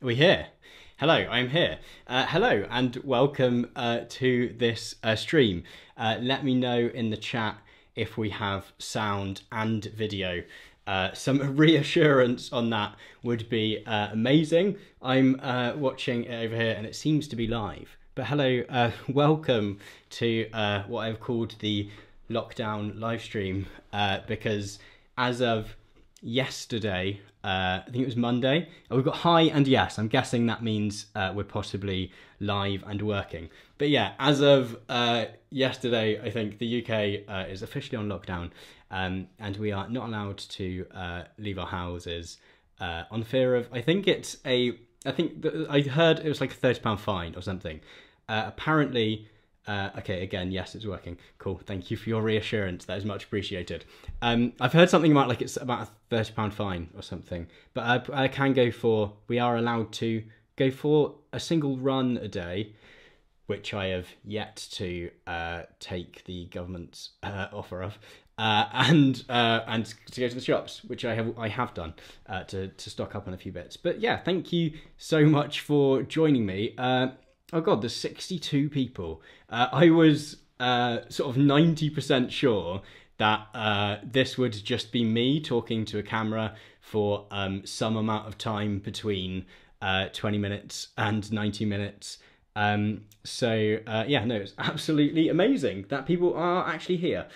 we here? Hello, I'm here. Hello and welcome to this stream. Let me know in the chat if we have sound and video. Some reassurance on that would be amazing. I'm watching it over here and it seems to be live. But hello, welcome to what I've called the lockdown live stream because as of yesterday, I think it was Monday, we've got hi and yes. I'm guessing that means we're possibly live and working. But yeah, as of yesterday, I think the UK is officially on lockdown and we are not allowed to leave our houses on fear of, I heard it was like a £30 fine or something. Apparently, okay, again, yes, it's working. Cool. Thank you for your reassurance. That is much appreciated. I've heard something about like it's about a £30 fine or something, but I can go for, we are allowed to go for a single run a day, which I have yet to take the government's offer of, and to go to the shops, which I have done to stock up on a few bits. But yeah, thank you so much for joining me. Oh God, there's 62 people. I was sort of 90% sure that this would just be me talking to a camera for some amount of time between 20 minutes and 90 minutes. Yeah, no, it's absolutely amazing that people are actually here.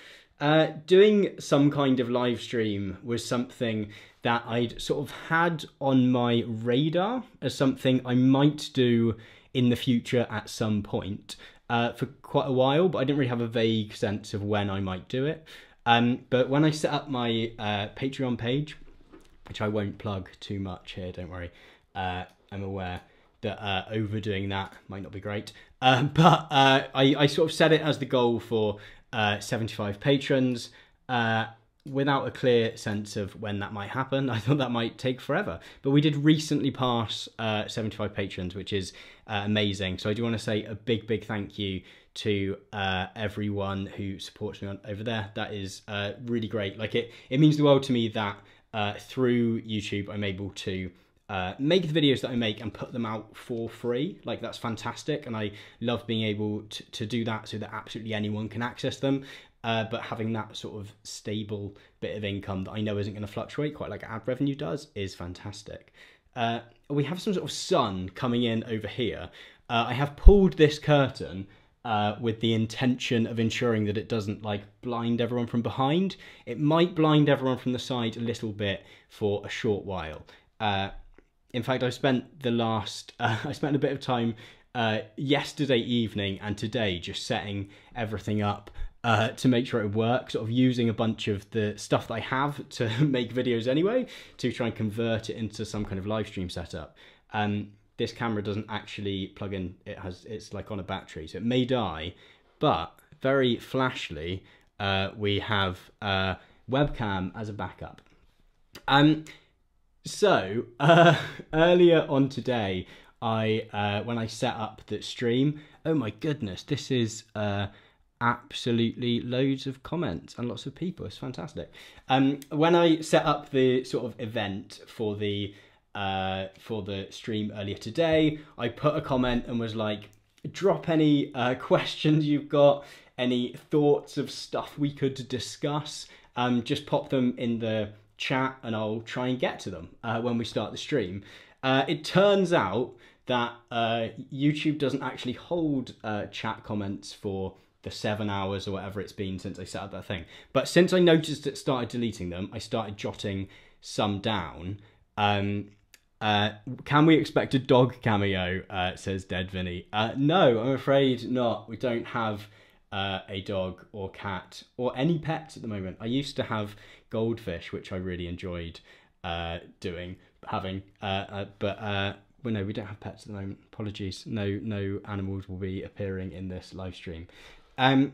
Doing some kind of live stream was something that I'd sort of had on my radar as something I might do in the future at some point for quite a while, but I didn't really have a vague sense of when I might do it. But when I set up my Patreon page, which I won't plug too much here, don't worry, I'm aware that overdoing that might not be great, but I sort of set it as the goal for 75 patrons, without a clear sense of when that might happen. I thought that might take forever, but we did recently pass 75 patrons, which is amazing. So I do want to say a big thank you to everyone who supports me over there. That is really great. Like it means the world to me that through YouTube I'm able to make the videos that I make and put them out for free. Like that's fantastic, and I love being able to do that so that absolutely anyone can access them. But having that sort of stable bit of income that I know isn't going to fluctuate quite like ad revenue does is fantastic. We have some sort of sun coming in over here. I have pulled this curtain with the intention of ensuring that it doesn't like blind everyone from behind. It might blind everyone from the side a little bit for a short while. In fact, I spent a bit of time yesterday evening and today just setting everything up to make sure it would work, sort of using a bunch of the stuff that I have to make videos anyway, to try and convert it into some kind of live stream setup. This camera doesn't actually plug in, it's like on a battery, so it may die, but very flashly, we have webcam as a backup. So earlier on today, when I set up the stream, oh my goodness, this is absolutely loads of comments and lots of people. It's fantastic. When I set up the sort of event for the stream earlier today, I put a comment and was like, drop any questions you've got, any thoughts of stuff we could discuss, just pop them in the chat and I'll try and get to them when we start the stream. It turns out that YouTube doesn't actually hold chat comments for the 7 hours or whatever it's been since I set up that thing. But since I noticed it started deleting them, I started jotting some down. Can we expect a dog cameo, says Dead Vinny. No, I'm afraid not. We don't have a dog or cat or any pets at the moment. I used to have goldfish, which I really enjoyed having. Well, no, we don't have pets at the moment. Apologies. No animals will be appearing in this live stream. So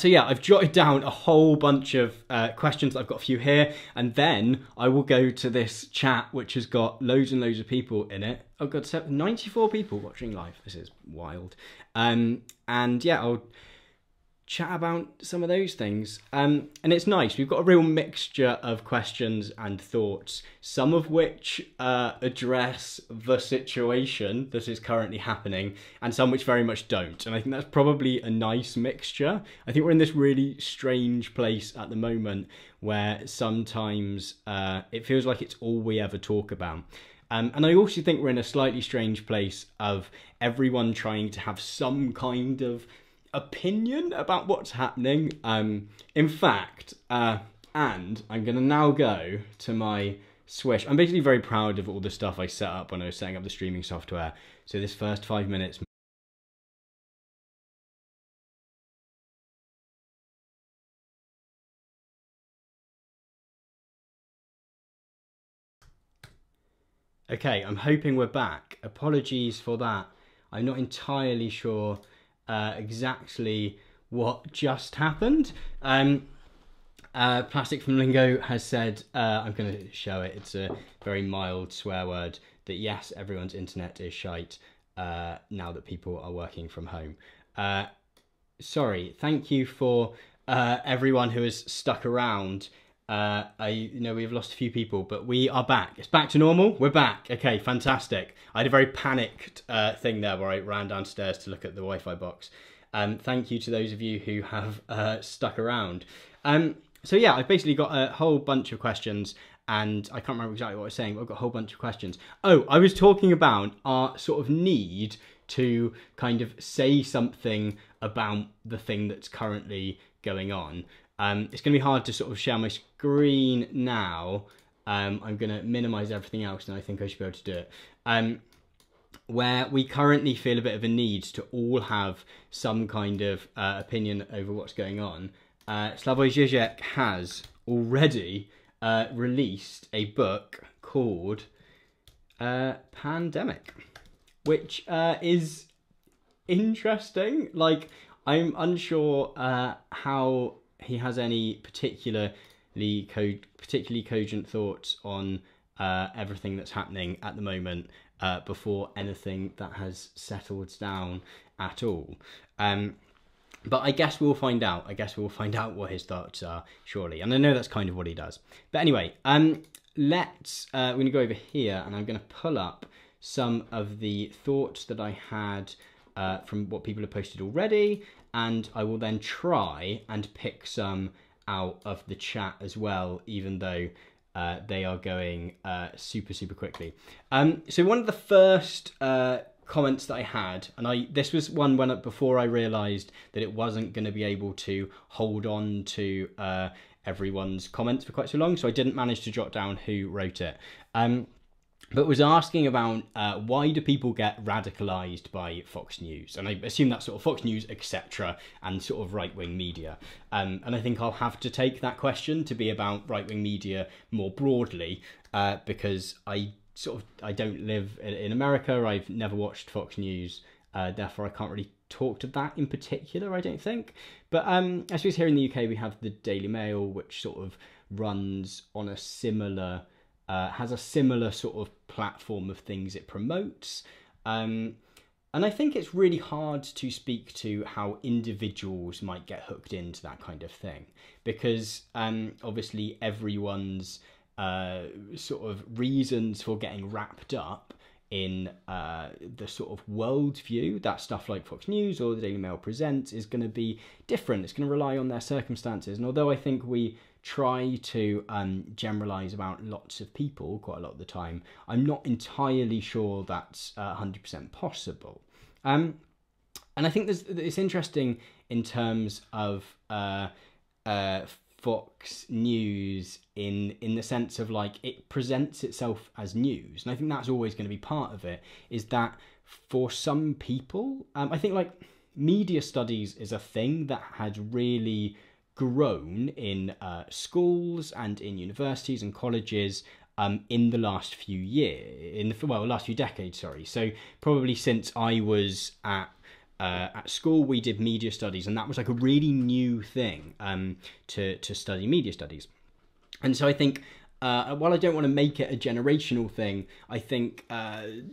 yeah, I've jotted down a whole bunch of questions. I've got a few here, and then I will go to this chat, which has got loads and loads of people in it. Oh God, 94 people watching live. This is wild. And yeah, chat about some of those things. And it's nice. We've got a real mixture of questions and thoughts, some of which address the situation that is currently happening, and some which very much don't. And I think that's probably a nice mixture. I think we're in this really strange place at the moment where sometimes it feels like it's all we ever talk about. And I also think we're in a slightly strange place of everyone trying to have some kind of opinion about what's happening. In fact, and I'm going to now go to my Swish. I'm basically very proud of all the stuff I set up when I was setting up the streaming software. So this first 5 minutes... Okay, I'm hoping we're back. Apologies for that. I'm not entirely sure exactly what just happened. Plastic from Lingo has said, I'm going to show it, it's a very mild swear word, that yes, everyone's internet is shite now that people are working from home. Sorry, thank you for everyone who has stuck around. I know we've lost a few people, but we are back. It's back to normal. We're back. Okay, fantastic. I had a very panicked thing there where I ran downstairs to look at the Wi-Fi box. Thank you to those of you who have stuck around. So yeah, I've basically got a whole bunch of questions, and I can't remember exactly what I was saying, but I've got a whole bunch of questions. Oh, I was talking about our sort of need to kind of say something about the thing that's currently going on. It's going to be hard to sort of share my screen now. I'm going to minimize everything else, and I think I should be able to do it. Where we currently feel a bit of a need to all have some kind of opinion over what's going on. Slavoj Žižek has already released a book called Pandemic, which is interesting. Like, I'm unsure how he has any particularly cogent thoughts on everything that's happening at the moment before anything that has settled down at all. But I guess we'll find out. I guess we'll find out what his thoughts are shortly. And I know that's kind of what he does. But anyway, we're going to go over here, and I'm going to pull up some of the thoughts that I had from what people have posted already, and I will then try and pick some out of the chat as well, even though they are going super quickly. So one of the first comments that I had, and this was one before I realised that it wasn't going to be able to hold on to everyone's comments for quite so long, so I didn't manage to jot down who wrote it. But was asking about why do people get radicalised by Fox News? And I assume that's sort of Fox News, etc., and sort of right-wing media. And I think I'll have to take that question to be about right-wing media more broadly, because I don't live in America. I've never watched Fox News, therefore I can't really talk to that in particular, I don't think. But I suppose here in the UK we have the Daily Mail, which sort of runs on a similar... has a similar sort of platform of things it promotes. And I think it's really hard to speak to how individuals might get hooked into that kind of thing, because obviously everyone's sort of reasons for getting wrapped up in the sort of worldview that stuff like Fox News or the Daily Mail presents is going to be different. It's going to rely on their circumstances. And although I think we try to generalise about lots of people quite a lot of the time, I'm not entirely sure that's 100% possible. And I think it's interesting in terms of Fox News in the sense of, like, it presents itself as news, and I think that's always going to be part of it, is that for some people, I think, like, media studies is a thing that had really grown in schools and in universities and colleges in the last few years, last few decades, sorry. So probably since I was at school, we did media studies, and that was like a really new thing to study media studies. And so I think while I don't want to make it a generational thing, I think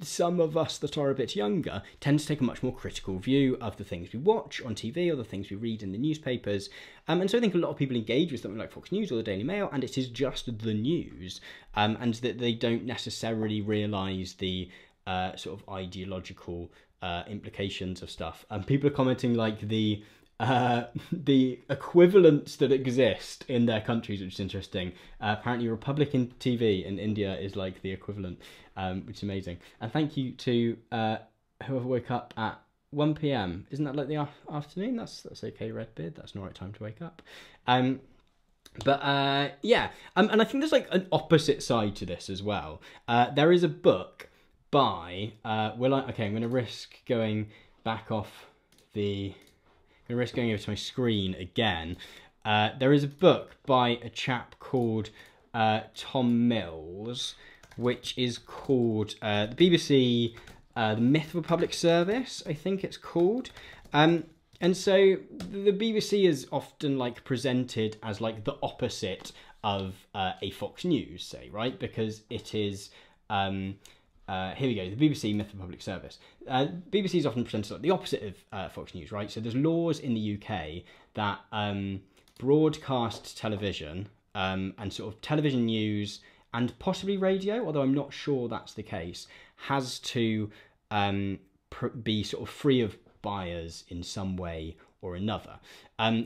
some of us that are a bit younger tend to take a much more critical view of the things we watch on TV or the things we read in the newspapers. And so I think a lot of people engage with something like Fox News or the Daily Mail, and it is just the news, and that they don't necessarily realise the sort of ideological implications of stuff. And people are commenting like the equivalents that exist in their countries, which is interesting. Apparently Republican TV in India is like the equivalent, which is amazing. And thank you to whoever woke up at 1 p.m. Isn't that like the afternoon? That's okay, Redbeard. That's an alright time to wake up. Yeah, and I think there's like an opposite side to this as well. There is a book by I'm going to risk going back off the. I'm going to risk going over to my screen again. There is a book by a chap called Tom Mills, which is called the BBC The Myth of a Public Service, I think it's called. And so the BBC is often like presented as like the opposite of a Fox News, say, right? Because it is here we go, the BBC Myth of Public Service. BBC is often presented like the opposite of Fox News, right? So there's laws in the UK that broadcast television and sort of television news and possibly radio, although I'm not sure that's the case, has to be sort of free of bias in some way or another.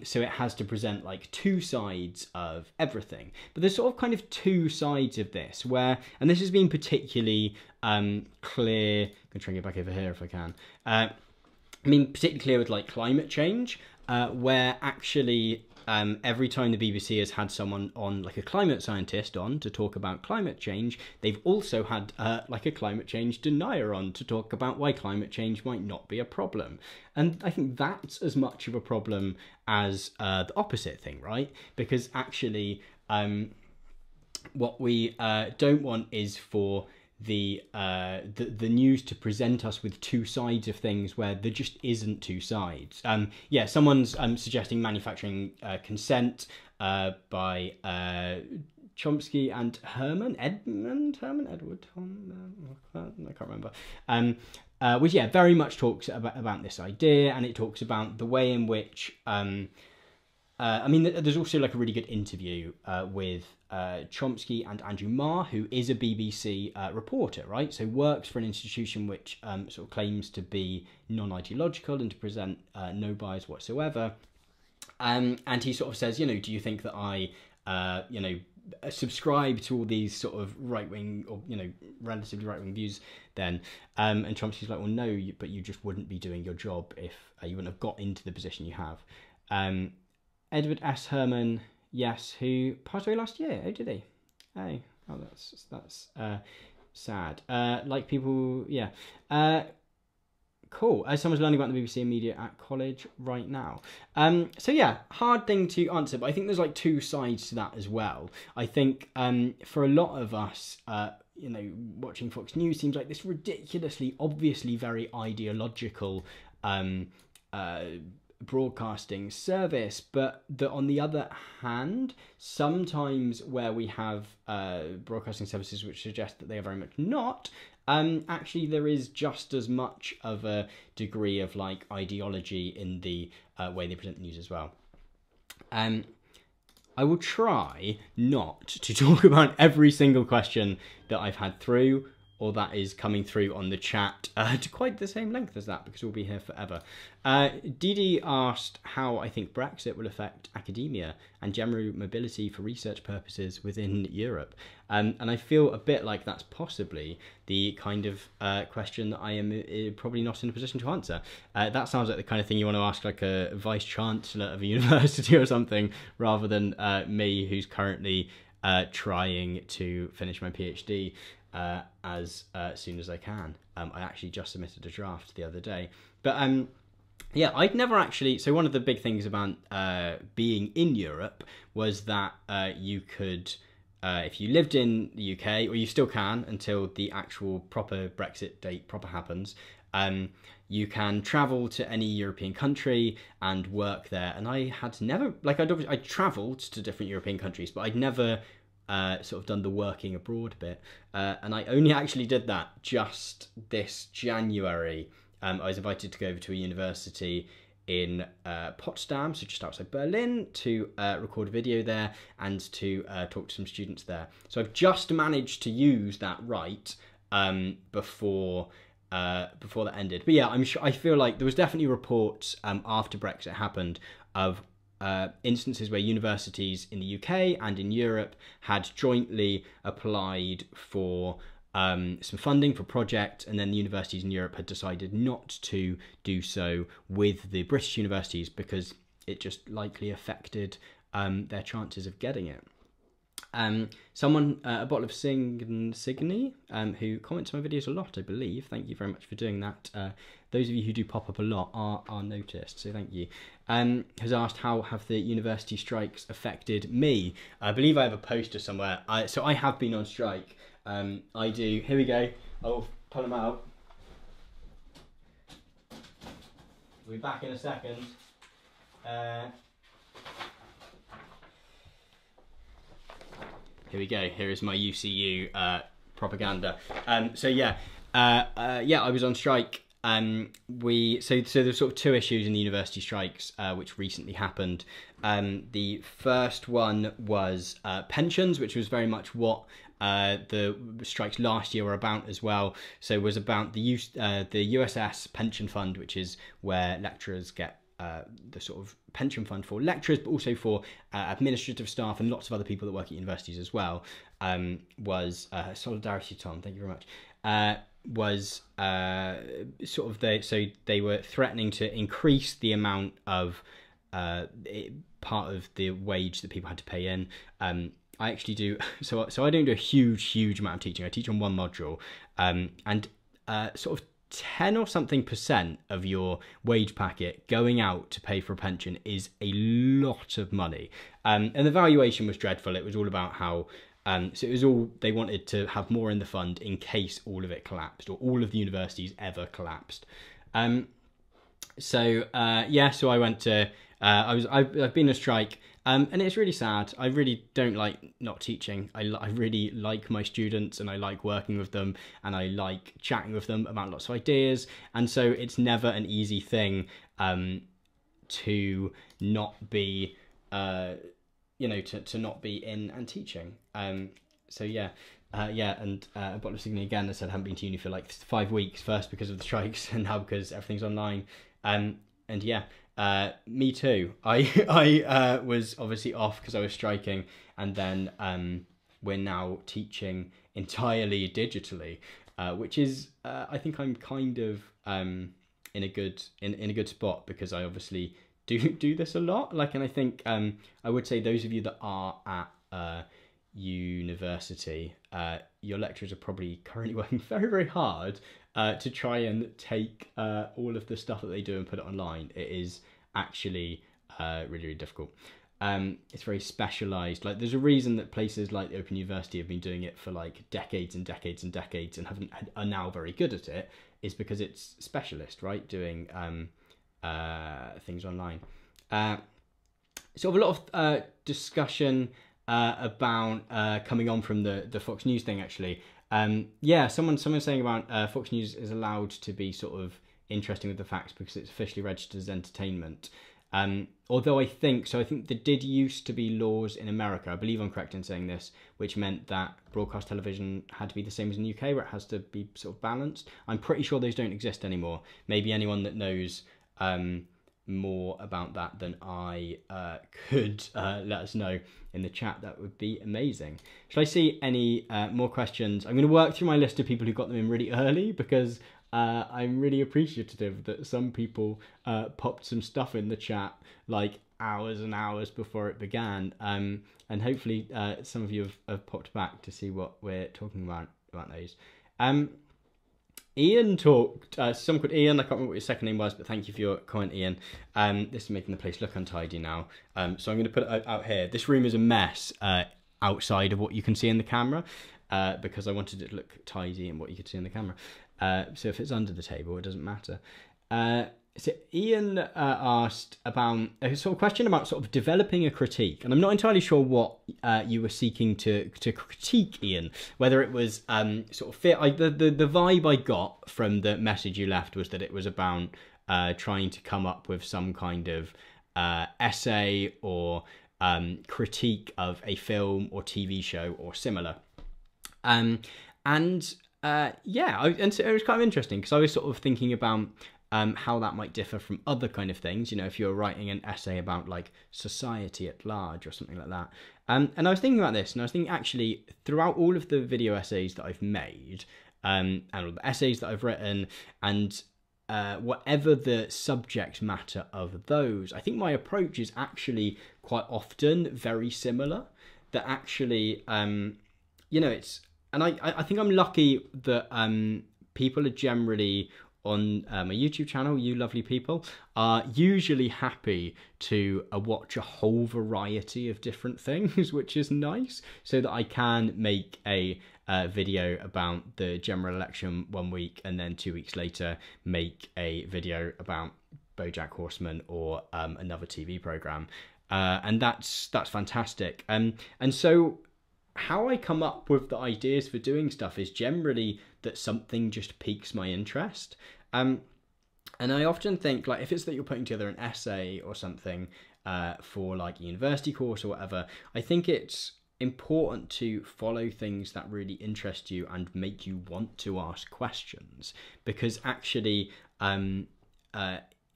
So it has to present like two sides of everything. But there's sort of kind of two sides of this where, and this has been particularly clear, I'm going to try and get back over here if I can. Particularly clear with like climate change, where actually every time the BBC has had someone on, like a climate scientist on to talk about climate change, they've also had like a climate change denier on to talk about why climate change might not be a problem. And I think that's as much of a problem as the opposite thing, right? Because actually what we don't want is for the news to present us with two sides of things where there just isn't two sides. Yeah, someone's suggesting manufacturing consent by Chomsky and Edward, I can't remember. Which yeah, very much talks about this idea, and it talks about the way in which there's also like a really good interview with Chomsky and Andrew Marr, who is a BBC reporter, right? So works for an institution which sort of claims to be non-ideological and to present no bias whatsoever. And he sort of says, do you think that I, subscribe to all these sort of right-wing or, relatively right-wing views then? And Chomsky's like, well, no, but you just wouldn't be doing your job if you wouldn't have got into the position you have. Edward S. Herman, yes, who passed away last year. Oh, did he? Oh, that's sad. Like people, yeah. Cool. Someone's learning about the BBC and media at college right now. So yeah, hard thing to answer, but I think there's like two sides to that as well. I think for a lot of us, watching Fox News seems like this ridiculously, obviously very ideological broadcasting service, but that on the other hand, sometimes where we have broadcasting services which suggest that they are very much not, actually there is just as much of a degree of like ideology in the way they present the news as well. I will try not to talk about every single question that I've had through or that is coming through on the chat to quite the same length as that, because we'll be here forever. Didi asked how I think Brexit will affect academia and general mobility for research purposes within Europe. And I feel a bit like that's possibly the kind of question that I am probably not in a position to answer. That sounds like the kind of thing you want to ask like a vice-chancellor of a university or something, rather than me, who's currently trying to finish my PhD as soon as I can. I actually just submitted a draft the other day. But yeah, I'd never actually... So one of the big things about being in Europe was that you could, if you lived in the UK, or you still can until the actual proper Brexit date proper happens, you can travel to any European country and work there. And I had never... Like, I travelled to different European countries, but I'd never sort of done the working abroad bit, and I only actually did that just this January. I was invited to go over to a university in Potsdam, so just outside Berlin, to record a video there and to talk to some students there. So I've just managed to use that right before that ended. But yeah, I feel like there was definitely reports after Brexit happened of instances where universities in the UK and in Europe had jointly applied for some funding for a project, and then the universities in Europe had decided not to do so with the British universities because it just likely affected their chances of getting it. Someone, a bottle of Signy, who comments on my videos a lot, I believe. Thank you very much for doing that. Those of you who do pop up a lot are noticed, so thank you. Has asked, how have the university strikes affected me? I believe I have a poster somewhere. So I have been on strike. I do. Here we go. I'll pull them out. We'll be back in a second. Here we go. Here is my UCU propaganda. So yeah, I was on strike. So there's sort of two issues in the university strikes which recently happened. The first one was pensions, which was very much what the strikes last year were about as well. So it was about the USS pension fund, which is where lecturers get the sort of pension fund for lecturers, but also for administrative staff and lots of other people that work at universities as well. Was solidarity, Tom. Thank you very much. Was sort of they were threatening to increase the amount of part of the wage that people had to pay in. I actually do so I don't do a huge amount of teaching. I teach on one module, and sort of 10 or something % of your wage packet going out to pay for a pension is a lot of money. And the valuation was dreadful. It was all about how so it was all, they wanted to have more in the fund in case all of it collapsed, or all of the universities ever collapsed. So I went to I've been on strike, and it's really sad. I really don't like not teaching. I really like my students, and I like working with them, and I like chatting with them about lots of ideas. And so it's never an easy thing to not be to not be in and teaching. So yeah. And a bottle of Signy again. I said I haven't been to uni for like 5 weeks, first because of the strikes and now because everything's online. And yeah, me too. I was obviously off because I was striking, and then we're now teaching entirely digitally, which is I think I'm kind of in a good spot, because I obviously do this a lot. And I think I would say those of you that are at university, your lecturers are probably currently working very hard to try and take all of the stuff that they do and put it online. It is actually really difficult. It's very specialized. Like, there's a reason that places like the Open University have been doing it for like decades and are now very good at it, is because it's specialist, right? Doing things online. Sort of a lot of discussion about coming on from the Fox News thing, actually. Someone saying about Fox News is allowed to be sort of interesting with the facts because it's officially registered as entertainment. Although I think there did used to be laws in America, I believe I'm correct in saying this, which meant that broadcast television had to be the same as in the UK, where it has to be sort of balanced. I'm pretty sure those don't exist anymore. Maybe anyone that knows more about that than I could let us know in the chat. That would be amazing. Shall I see any more questions? I'm going to work through my list of people who got them in really early, because I'm really appreciative that some people popped some stuff in the chat like hours and hours before it began, and hopefully some of you have popped back to see what we're talking about those. Ian talked, someone called Ian, I can't remember what your second name was, but thank you for your comment, Ian. This is making the place look untidy now. So I'm going to put it out here. This room is a mess outside of what you can see in the camera, because I wanted it to look tidy and what you could see in the camera. So if it's under the table, it doesn't matter. So Ian asked about a sort of question about sort of developing a critique, and I'm not entirely sure what you were seeking to critique, Ian. Whether it was sort of fit. The vibe I got from the message you left was that it was about trying to come up with some kind of essay or critique of a film or TV show or similar. Yeah, and so it was kind of interesting because I was sort of thinking about how that might differ from other kind of things, you know, if you're writing an essay about like society at large or something like that. And I was thinking about this, and I was thinking actually throughout all of the video essays that I've made, and all the essays that I've written, and whatever the subject matter of those, I think my approach is actually quite often very similar. That actually, you know, it's, and I think I'm lucky that people are generally on my YouTube channel, you lovely people, are usually happy to watch a whole variety of different things, which is nice, so that I can make a video about the general election one week and then 2 weeks later make a video about BoJack Horseman or another TV program, and that's fantastic. And so how I come up with the ideas for doing stuff is generally that something just piques my interest. And I often think, like, if it's that you're putting together an essay or something for like a university course or whatever, I think it's important to follow things that really interest you and make you want to ask questions, because actually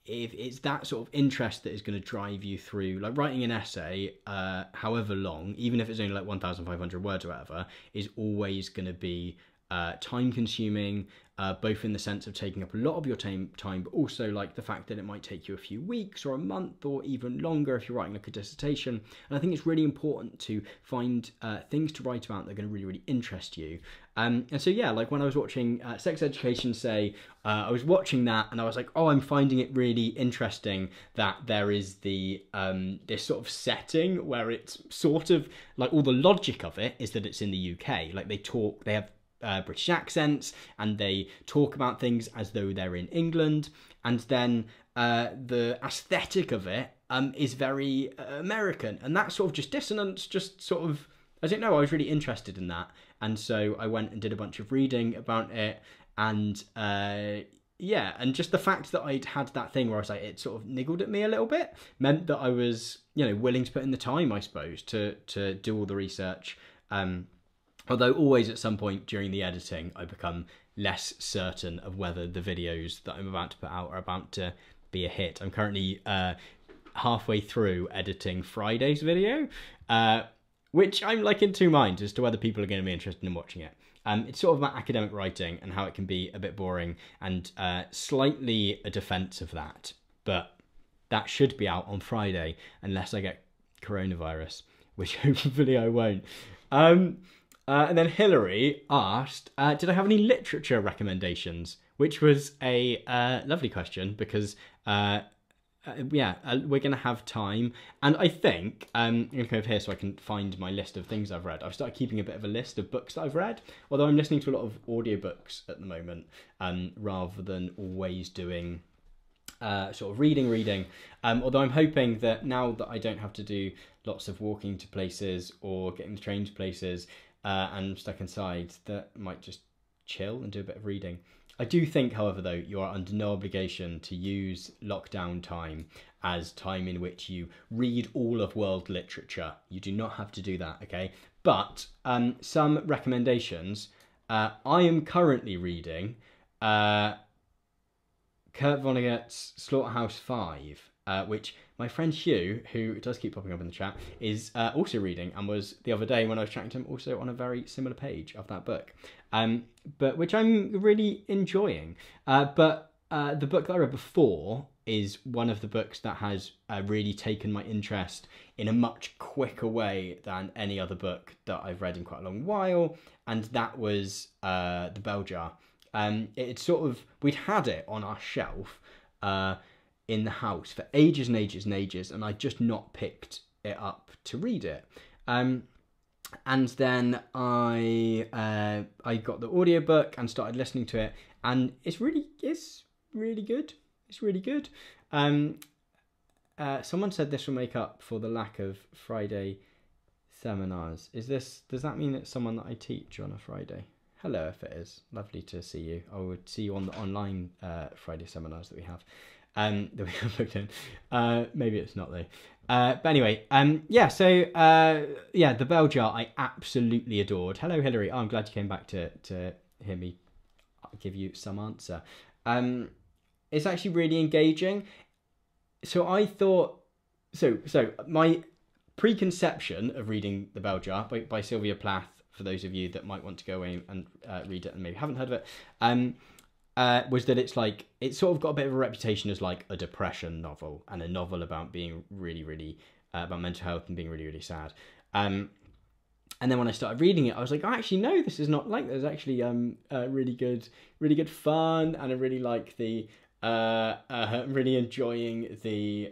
if it's that sort of interest that is going to drive you through, like writing an essay, however long, even if it's only like 1,500 words or whatever, is always going to be time consuming, both in the sense of taking up a lot of your time, but also like the fact that it might take you a few weeks or a month or even longer if you're writing like a dissertation. And I think it's really important to find things to write about that are going to really, really interest you. And so, yeah, like when I was watching Sex Education, say, I was watching that and I was like, oh, I'm finding it really interesting that there is the this sort of setting where it's sort of like, all the logic of it is that it's in the UK. Like they have British accents and they talk about things as though they're in England, and then the aesthetic of it is very American, and that sort of just dissonance just sort of, I don't know, I was really interested in that, and so I went and did a bunch of reading about it, and yeah, and just the fact that I'd had that thing where I was like, it sort of niggled at me a little bit, meant that I was, you know, willing to put in the time, I suppose, to do all the research. Although always at some point during the editing, I become less certain of whether the videos that I'm about to put out are about to be a hit. I'm currently halfway through editing Friday's video, which I'm like in two minds as to whether people are going to be interested in watching it. It's sort of about academic writing and how it can be a bit boring, and slightly a defense of that. But that should be out on Friday, unless I get coronavirus, which hopefully I won't. And then Hillary asked, did I have any literature recommendations? Which was a lovely question, because yeah, we're going to have time. And I think, I'm going to come over here so I can find my list of things I've read. I've started keeping a bit of a list of books that I've read, although I'm listening to a lot of audiobooks at the moment, rather than always doing sort of reading. Although I'm hoping that now that I don't have to do lots of walking to places or getting the train to places, and I'm stuck inside, that I might just chill and do a bit of reading. I do think, however, though, you are under no obligation to use lockdown time as time in which you read all of world literature. You do not have to do that, okay? But some recommendations. I am currently reading Kurt Vonnegut's Slaughterhouse-Five, which my friend Hugh, who does keep popping up in the chat, is also reading, and was the other day when I was chatting to him also on a very similar page of that book, but which I'm really enjoying. But the book that I read before is one of the books that has really taken my interest in a much quicker way than any other book that I've read in quite a long while, and that was The Bell Jar. It's sort of, we'd had it on our shelf in the house for ages and ages and ages, and I'd just not picked it up to read it. And then I got the audiobook and started listening to it, and it's really good. It's really good. Someone said this will make up for the lack of Friday seminars. Does that mean it's someone that I teach on a Friday? Hello, if it is. Lovely to see you. I would see you on the online Friday seminars that we have. That we have booked in. Maybe it's not though. But anyway, yeah, so yeah, the bell jar I absolutely adored. Hello, Hillary. Oh, I'm glad you came back to hear me give you some answer. It's actually really engaging. So I thought, so my preconception of reading The Bell Jar by Sylvia Plath, for those of you that might want to go away and read it and maybe haven't heard of it, was that it's sort of got a bit of a reputation as like a depression novel and a novel about being really, really, about mental health and being really, really sad. And then when I started reading it, I was like, oh, actually, no, this is not like that. There's actually really good fun, and I really like the really enjoying the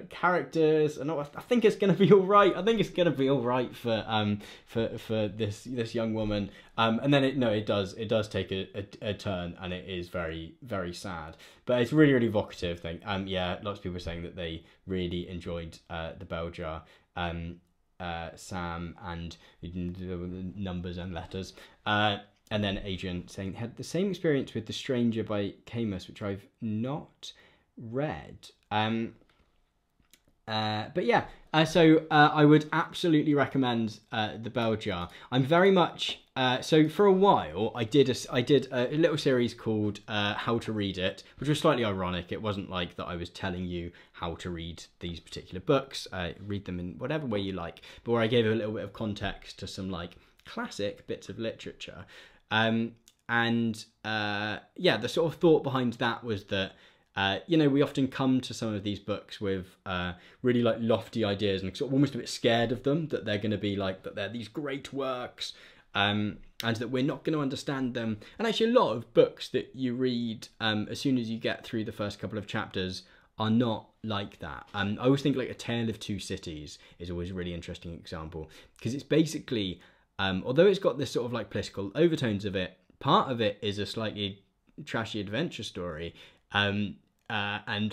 characters, and I think it's gonna be all right. I think it's gonna be all right for this young woman. And then it does take a turn, and it is very, very sad. But it's really, really evocative thing. Yeah, lots of people are saying that they really enjoyed The Bell Jar. Sam and the numbers and letters. And then Adrian saying, had the same experience with The Stranger by Camus, which I've not read. But yeah, so I would absolutely recommend The Bell Jar. I'm very much, so for a while I did a little series called How to Read It, which was slightly ironic. It wasn't like that I was telling you how to read these particular books, read them in whatever way you like, but where I gave a little bit of context to some like classic bits of literature. Yeah, the sort of thought behind that was that we often come to some of these books with really like lofty ideas and sort of almost a bit scared of them, that they're going to be like, that they're these great works, and that we're not going to understand them. And actually a lot of books that you read as soon as you get through the first couple of chapters are not like that. I always think like A Tale of Two Cities is always a really interesting example, because it's basically, although it's got this sort of like political overtones of it, part of it is a slightly trashy adventure story. And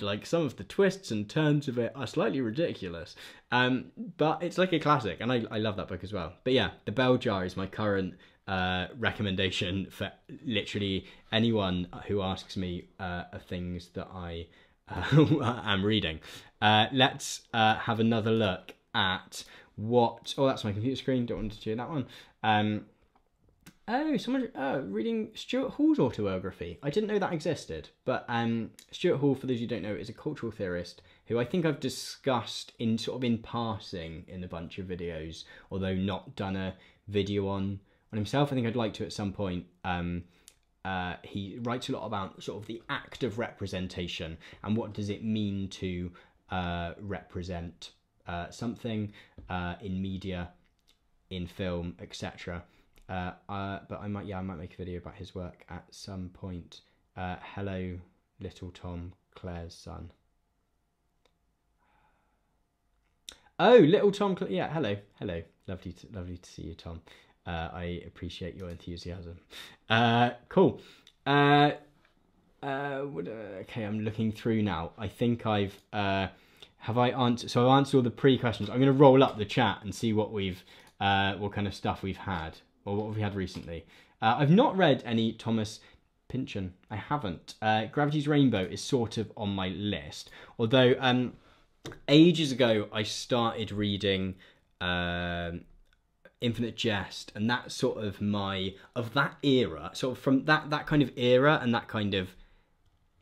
like some of the twists and turns of it are slightly ridiculous. But it's like a classic, and I love that book as well. But yeah, The Bell Jar is my current recommendation for literally anyone who asks me of things that I am reading. Let's have another look at what... Oh, that's my computer screen. Don't want to do that one. Oh, someone reading Stuart Hall's autobiography. I didn't know that existed. But Stuart Hall, for those who don't know, is a cultural theorist who I think I've discussed in passing in a bunch of videos, although not done a video on himself. I think I'd like to at some point. He writes a lot about sort of the act of representation and what does it mean to represent something in media, in film, etc. But I might make a video about his work at some point. Hello, little Tom, Claire's son. Oh, little Tom, yeah, hello. Lovely to see you, Tom. I appreciate your enthusiasm. Cool. Okay, I'm looking through now. I think I've have I answered? So I've answered all the pre-questions. I'm going to roll up the chat and see what what kind of stuff we've had. Or what have we had recently? I've not read any Thomas Pynchon. I haven't. Gravity's Rainbow is sort of on my list. Although ages ago I started reading Infinite Jest, and that's sort of that era. Sort of from that kind of era and that kind of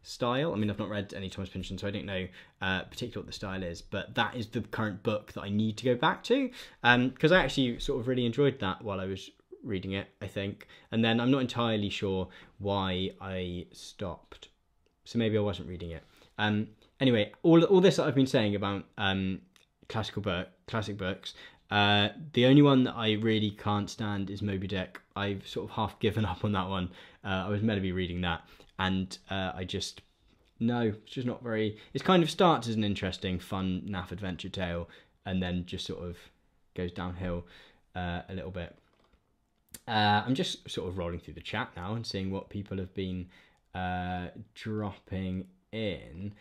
style. I mean, I've not read any Thomas Pynchon, so I don't know particularly what the style is, but that is the current book that I need to go back to, because I actually sort of really enjoyed that while I was reading it, I think, and then I'm not entirely sure why I stopped, so maybe I wasn't reading it. Anyway, all this that I've been saying about classic books, the only one that I really can't stand is Moby Dick. I've sort of half given up on that one. I was meant to be reading that, and it's just not very... It kind of starts as an interesting, fun, naff adventure tale, and then just sort of goes downhill a little bit. I'm just sort of rolling through the chat now and seeing what people have been dropping in.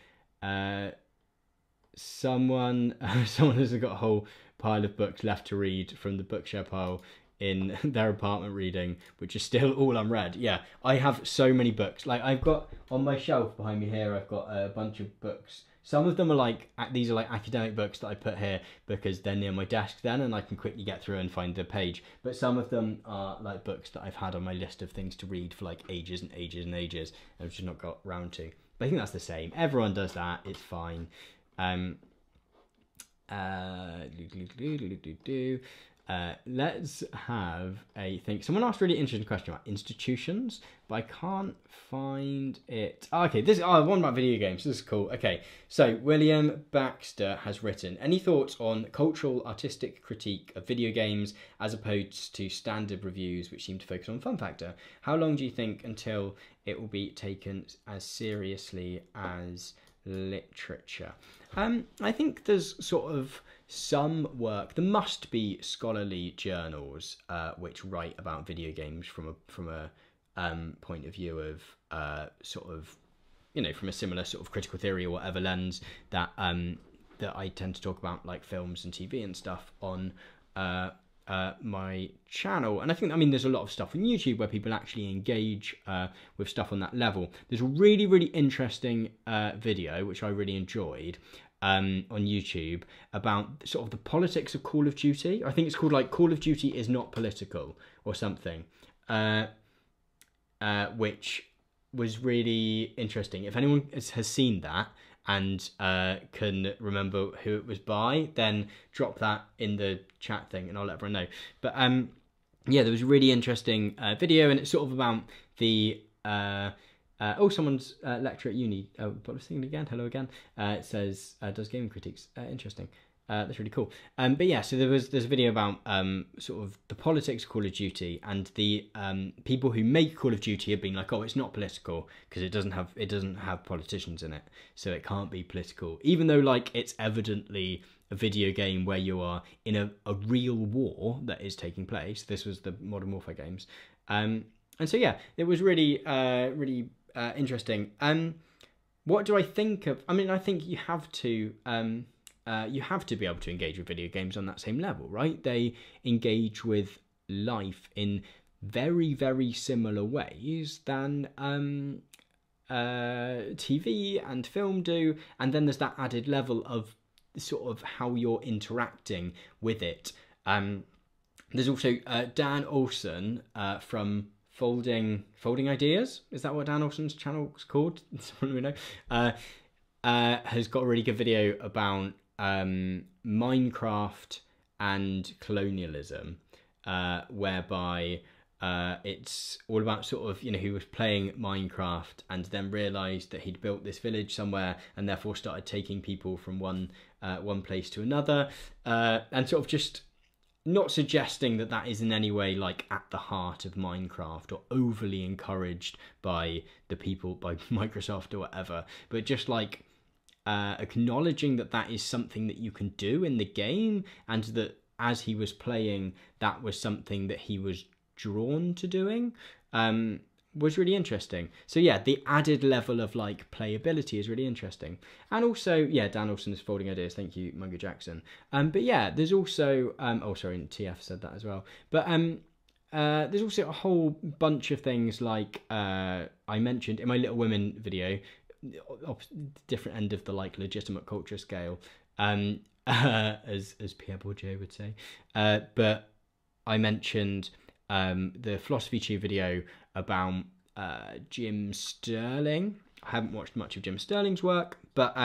Someone has got a whole pile of books left to read from the bookshare pile in their apartment reading, which is still all unread. Yeah, I have so many books. Like, I've got on my shelf behind me here, I've got a bunch of books. Some of them are like, these are like academic books that I put here because they're near my desk then and I can quickly get through and find the page. But some of them are like books that I've had on my list of things to read for like ages and ages and ages and I've just not got round to. But I think that's the same. Everyone does that. It's fine. Let's have a think. Someone asked a really interesting question about institutions, but I can't find it. Oh, okay, one about video games. This is cool. Okay, so William Baxter has written, any thoughts on cultural artistic critique of video games as opposed to standard reviews which seem to focus on fun factor? How long do you think until it will be taken as seriously as literature? I think there's sort of some work. There must be scholarly journals which write about video games from a point of view of sort of, you know, from a similar sort of critical theory or whatever lens that that I tend to talk about, like films and TV and stuff on my channel. And I think, I mean, there's a lot of stuff on YouTube where people actually engage with stuff on that level. There's a really, really interesting video, which I really enjoyed, on YouTube about sort of the politics of Call of Duty. I think it's called like Call of Duty is not political or something, which was really interesting. If anyone has seen that and can remember who it was by, then drop that in the chat thing and I'll let everyone know. But yeah, there was a really interesting video, and it's sort of about the someone's lecture at uni. But I was thinking again, hello again. It says does gaming critiques. Interesting. That's really cool. But yeah, so there's a video about sort of the politics of Call of Duty, and the people who make Call of Duty have been like, oh, it's not political because it doesn't have politicians in it, so it can't be political, even though like it's evidently a video game where you are in a real war that is taking place. This was the Modern Warfare games, and so yeah, it was really really interesting. What do I think of? I mean, I think you have to be able to engage with video games on that same level, right? They engage with life in very, very similar ways than TV and film do. And then there's that added level of sort of how you're interacting with it. There's also Dan Olsen from Folding Ideas. Is that what Dan Olsen's channel is called? Someone we know. Has got a really good video about Minecraft and colonialism, whereby it's all about sort of, you know, he was playing Minecraft and then realized that he'd built this village somewhere and therefore started taking people from one place to another, and sort of just not suggesting that that is in any way like at the heart of Minecraft or overly encouraged by the people, by Microsoft or whatever, but just like acknowledging that that is something that you can do in the game, and that as he was playing, that was something that he was drawn to doing, was really interesting. So yeah, the added level of like playability is really interesting. And also, yeah, Dan Olsen is Folding Ideas. Thank you, Mungo Jackson. But yeah, there's also oh sorry, TF said that as well. But there's also a whole bunch of things like I mentioned in my Little Women video, different end of the like legitimate culture scale, as Pierre Bourdieu would say. But I mentioned the Philosophy Tube video about Jim Sterling. I haven't watched much of Jim Sterling's work, but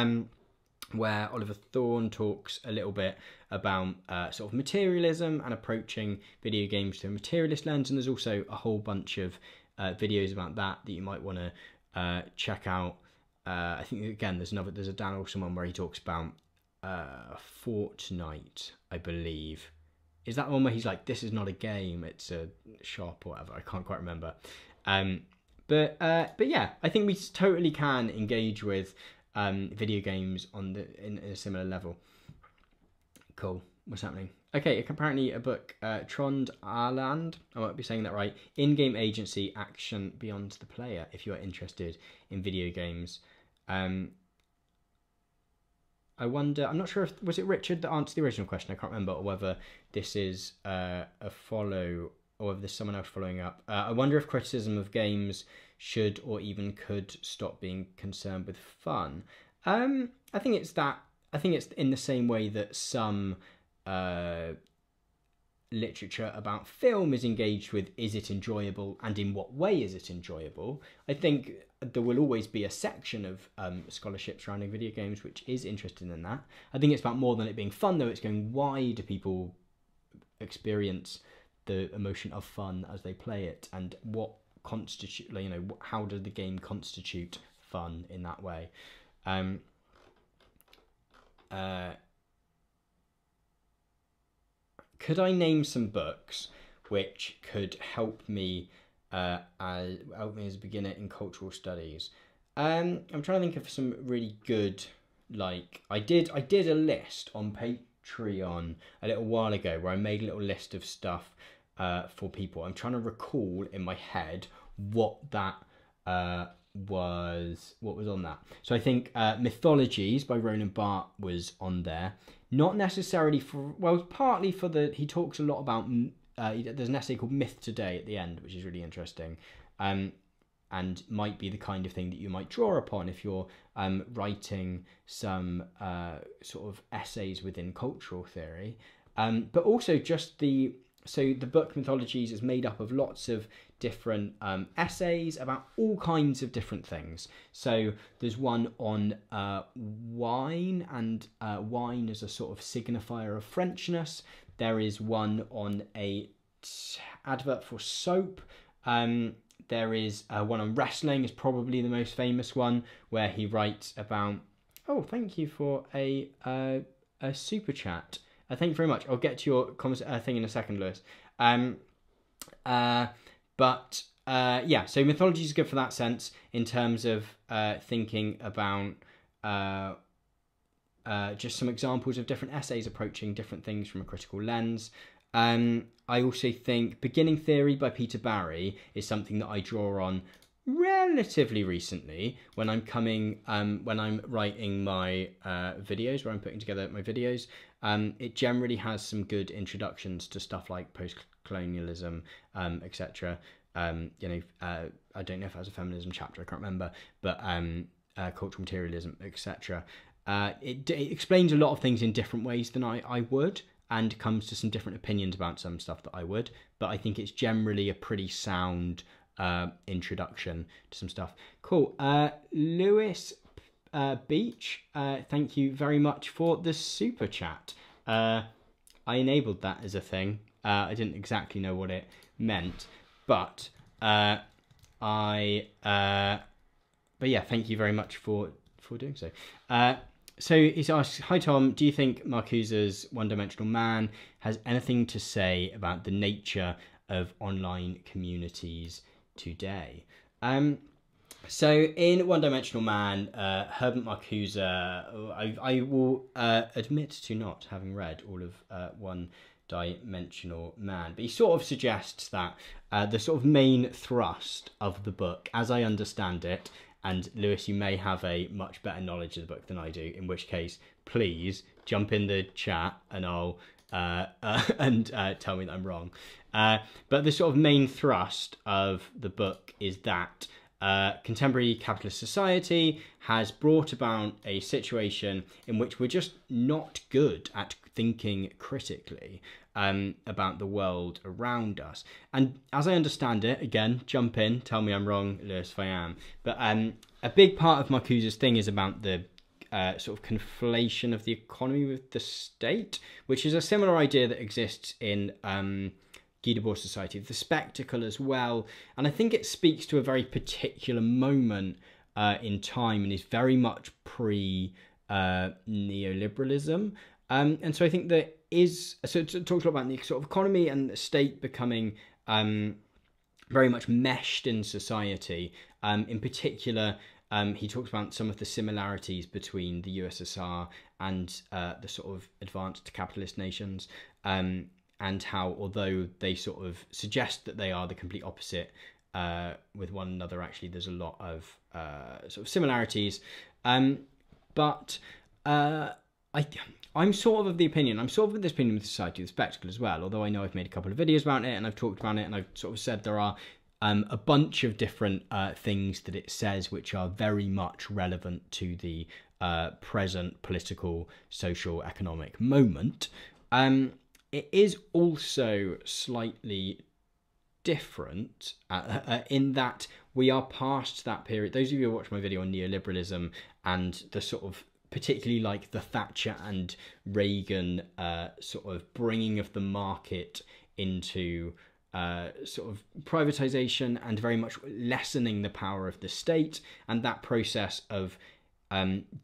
where Oliver Thorne talks a little bit about sort of materialism and approaching video games through a materialist lens, and there's also a whole bunch of videos about that you might want to check out. I think again there's a Dan Olsen one where he talks about Fortnite, I believe. Is that one where he's like, this is not a game, it's a shop or whatever? I can't quite remember. But yeah, I think we totally can engage with video games in a similar level. Cool. What's happening? Okay, apparently a book, Trond Arland, I might be saying that right, In-Game Agency, Action Beyond the Player, if you are interested in video games. I wonder, I'm not sure if, was it Richard that answered the original question? I can't remember, or whether this is a follow, or whether there's someone else following up. I wonder if criticism of games should or even could stop being concerned with fun. I think it's in the same way that some literature about film is engaged with, is it enjoyable and in what way is it enjoyable? I think there will always be a section of scholarship surrounding video games which is interested in that. I think it's about more than it being fun, though. It's going, why do people experience the emotion of fun as they play it, and what constitute, you know, how does the game constitute fun in that way? Could I name some books which could help me as a beginner in cultural studies? I'm trying to think of some really good, like, I did a list on Patreon a little while ago where I made a little list of stuff for people. I'm trying to recall in my head what that was on that. So I think Mythologies by Roland Barthes was on there. Not necessarily for, well, partly for the, he talks a lot about, there's an essay called Myth Today at the end, which is really interesting, and might be the kind of thing that you might draw upon if you're writing some sort of essays within cultural theory. But also just so the book Mythologies is made up of lots of different essays about all kinds of different things. So there's one on wine, and wine as a sort of signifier of Frenchness. There is one on a advert for soap. There is one on wrestling, is probably the most famous one, where he writes about, oh, thank you for a super chat. Thank you very much. I'll get to your thing in a second, Lewis. Yeah, so mythology is good for that sense in terms of thinking about just some examples of different essays approaching different things from a critical lens. I also think Beginning Theory by Peter Barry is something that I draw on relatively recently when I'm writing my videos, where I'm putting together my videos. It generally has some good introductions to stuff like post-colonialism, etc. I don't know if it has a feminism chapter, I can't remember, but cultural materialism, etc. It explains a lot of things in different ways than I would, and comes to some different opinions about some stuff that I would, but I think it's generally a pretty sound introduction to some stuff. Cool. Lewis Beach, thank you very much for the super chat. I enabled that as a thing. I didn't exactly know what it meant, but but yeah, thank you very much for doing so. So he's asked, hi Tom, do you think Marcuse's One-Dimensional Man has anything to say about the nature of online communities today? So in One-Dimensional Man, Herbert Marcuse, I will admit to not having read all of One-Dimensional Man, but he sort of suggests that the sort of main thrust of the book, as I understand it, and Lewis, you may have a much better knowledge of the book than I do, in which case, please jump in the chat and I'll tell me that I'm wrong. But the sort of main thrust of the book is that contemporary capitalist society has brought about a situation in which we're just not good at thinking critically about the world around us. And as I understand it, again, jump in, tell me I'm wrong, Lewis, if I am. But a big part of Marcuse's thing is about the sort of conflation of the economy with the state, which is a similar idea that exists in Guy Debord's Society of the Spectacle as well. And I think it speaks to a very particular moment in time, and is very much pre-neoliberalism. And so I think there is, so it talks a lot about the sort of economy and the state becoming very much meshed in society. In particular, he talks about some of the similarities between the USSR and the sort of advanced capitalist nations, and how, although they sort of suggest that they are the complete opposite with one another. Actually, there's a lot of sort of similarities, but I'm sort of the opinion. I'm sort of of this opinion with Society of the Spectacle as well. Although I know I've made a couple of videos about it and I've talked about it and I've sort of said there are a bunch of different things that it says which are very much relevant to the present political, social, economic moment. It is also slightly different in that we are past that period. Those of you who watch my video on neoliberalism and the sort of particularly like the Thatcher and Reagan sort of bringing of the market into sort of privatization and very much lessening the power of the state, and that process of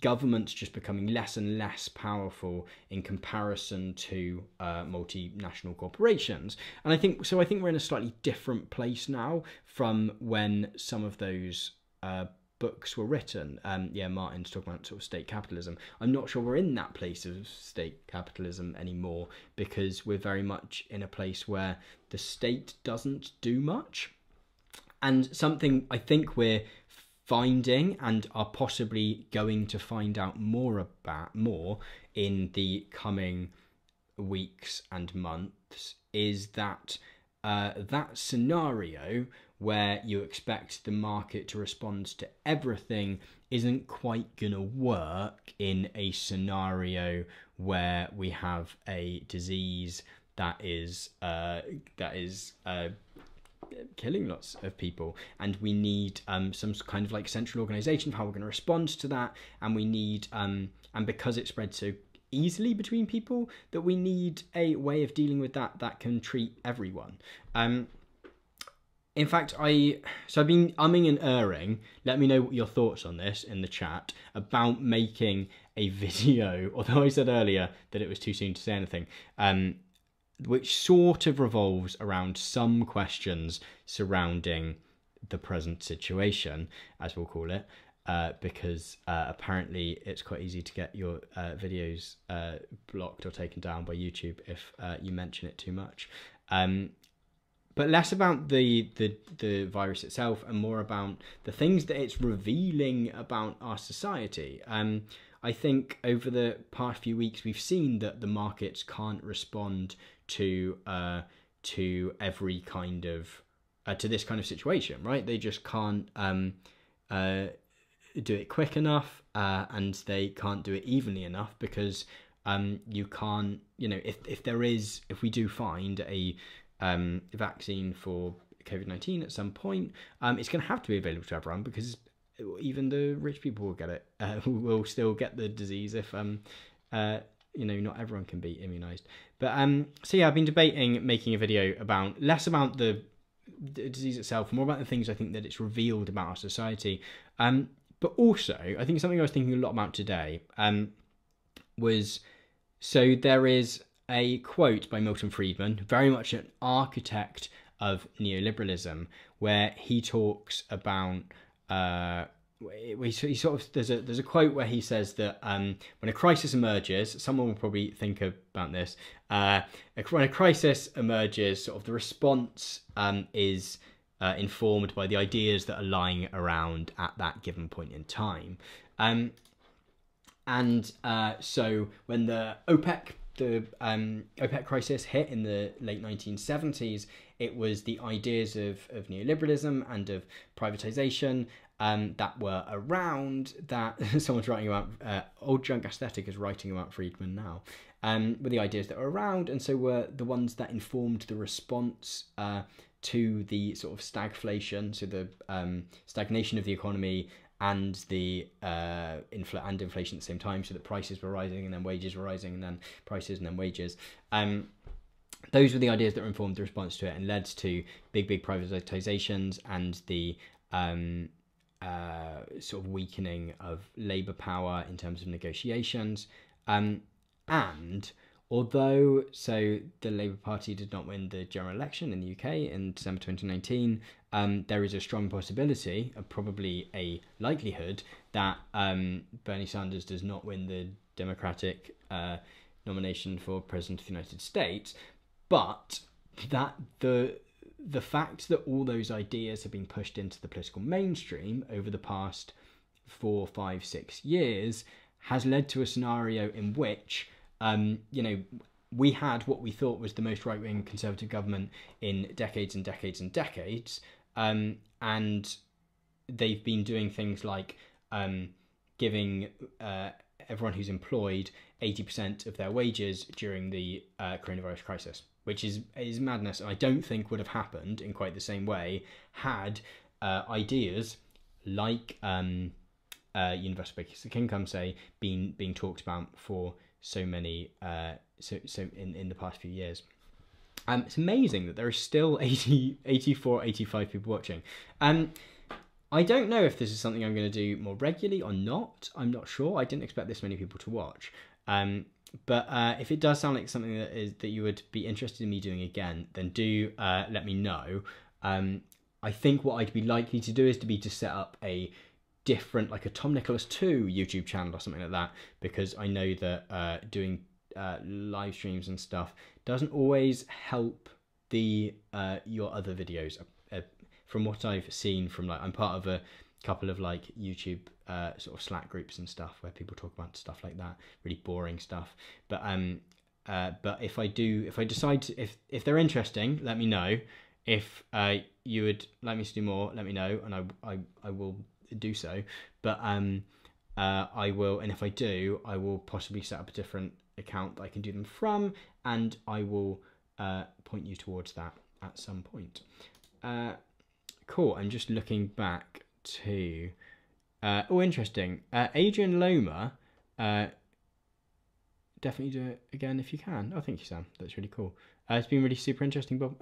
governments just becoming less and less powerful in comparison to multinational corporations. And I think we're in a slightly different place now from when some of those books were written. Martin's talking about sort of state capitalism. I'm not sure we're in that place of state capitalism anymore, because we're very much in a place where the state doesn't do much. And something I think we're finding and are possibly going to find out more in the coming weeks and months is that that scenario where you expect the market to respond to everything isn't quite gonna work in a scenario where we have a disease that is killing lots of people, and we need some kind of like central organization for how we're going to respond to that, and we need and because it spreads so easily between people, that we need a way of dealing with that can treat everyone. In fact, I've been umming and erring. Let me know what your thoughts on this in the chat about making a video, although I said earlier that it was too soon to say anything, which sort of revolves around some questions surrounding the present situation, as we'll call it, because apparently it's quite easy to get your videos blocked or taken down by YouTube if you mention it too much. But less about the virus itself and more about the things that it's revealing about our society. I think over the past few weeks we've seen that the markets can't respond to every kind of to this kind of situation, right? They just can't do it quick enough, and they can't do it evenly enough, because you can't, if we do find a vaccine for COVID-19 at some point, it's going to have to be available to everyone, because even the rich people will get it, will still get the disease if not everyone can be immunized. But so yeah, I've been debating making a video about less about the disease itself, more about the things I think that it's revealed about our society. But also, I think something I was thinking a lot about today was, so there is a quote by Milton Friedman, very much an architect of neoliberalism, where he talks about he sort of there's a quote where he says that when a crisis emerges, someone will probably think about this. When a crisis emerges, sort of the response is informed by the ideas that are lying around at that given point in time. So when the OPEC crisis hit in the late 1970s, it was the ideas of neoliberalism and of privatization that were around, that someone's writing about, Old Junk Aesthetic is writing about Friedman now, were the ideas that were around, and so were the ones that informed the response to the sort of stagflation, so the stagnation of the economy and the inflation at the same time, so that prices were rising and then wages were rising and then prices and then wages. Those were the ideas that informed the response to it and led to big privatizations and the sort of weakening of labour power in terms of negotiations. And although the Labour Party did not win the general election in the UK in December 2019, there is a strong possibility, probably a likelihood, that Bernie Sanders does not win the Democratic nomination for President of the United States, but that the fact that all those ideas have been pushed into the political mainstream over the past 4, 5, 6 years has led to a scenario in which, you know, we had what we thought was the most right-wing conservative government in decades and decades and decades, and they've been doing things like giving everyone who's employed 80% of their wages during the coronavirus crisis, which is madness, and I don't think would have happened in quite the same way had ideas like universal basic income, say, being talked about for so many in the past few years. It's amazing that there are still 84, 85 people watching. I don't know if this is something I'm going to do more regularly or not. I'm not sure. I didn't expect this many people to watch. But if it does sound like something that you would be interested in me doing again, then do let me know. I think what I'd be likely to do is to set up a different, like a Tom Nicholas 2 YouTube channel or something like that, because I know that doing live streams and stuff doesn't always help the your other videos. From what I've seen from, like, I'm part of a couple of like YouTube sort of Slack groups and stuff where people talk about stuff like that, really boring stuff. But if I decide to, if they're interesting, let me know. If you would like me to do more, let me know, and I will do so. But I will, and if I do, I will possibly set up a different account that I can do them from, and I will point you towards that at some point. Cool. I'm just looking back to interesting. Adrian Loma, definitely do it again if you can. Oh, thank you, Sam. That's really cool. It's been really super interesting, Bob.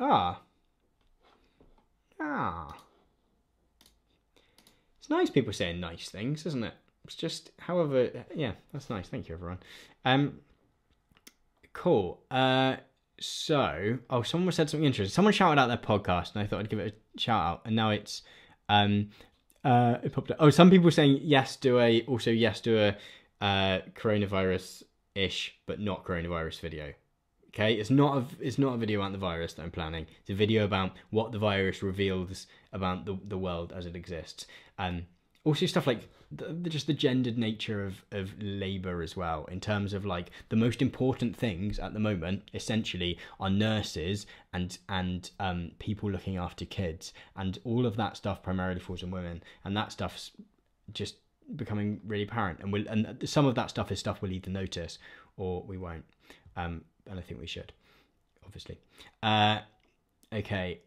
It's nice people saying nice things, isn't it? It's just, however, yeah, that's nice. Thank you, everyone. Cool. So, someone said something interesting. Someone shouted out their podcast, and I thought I'd give it a shout out. And now it's it popped up. Oh, some people saying yes to a coronavirus-ish, but not coronavirus video. Okay, it's not a video about the virus that I'm planning. It's a video about what the virus reveals about the world as it exists. Also stuff like just the gendered nature of labour as well, in terms of like the most important things at the moment essentially are nurses and people looking after kids, and all of that stuff primarily falls on women, and that stuff's just becoming really apparent, and some of that stuff is stuff we'll either notice or we won't, and I think we should, obviously. Okay.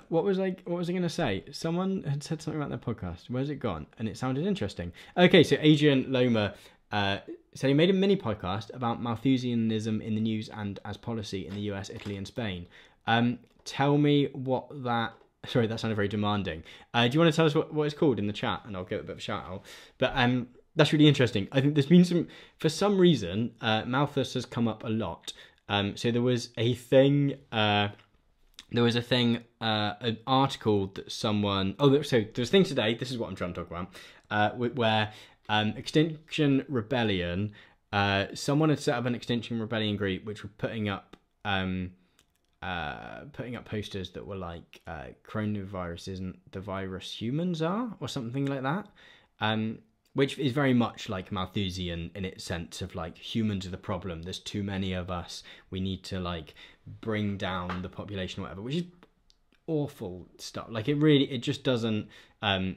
What was I going to say? Someone had said something about their podcast. Where's it gone? And it sounded interesting. Okay, so Adrian Loma said he made a mini podcast about Malthusianism in the news and as policy in the US, Italy, and Spain. Tell me what that... Sorry, that sounded very demanding. Do you want to tell us what it's called in the chat? And I'll give it a bit of a shout out. But that's really interesting. I think there's been some... For some reason, Malthus has come up a lot. So there was a thing... an article that someone... so there's a thing today, this is what I'm trying to talk about, where Extinction Rebellion, someone had set up an Extinction Rebellion group which were putting up posters that were like, coronavirus isn't the virus humans are, or something like that, which is very much like Malthusian in its sense of like, humans are the problem, there's too many of us, we need to like bring down the population or whatever, which is awful stuff. Like it just doesn't... A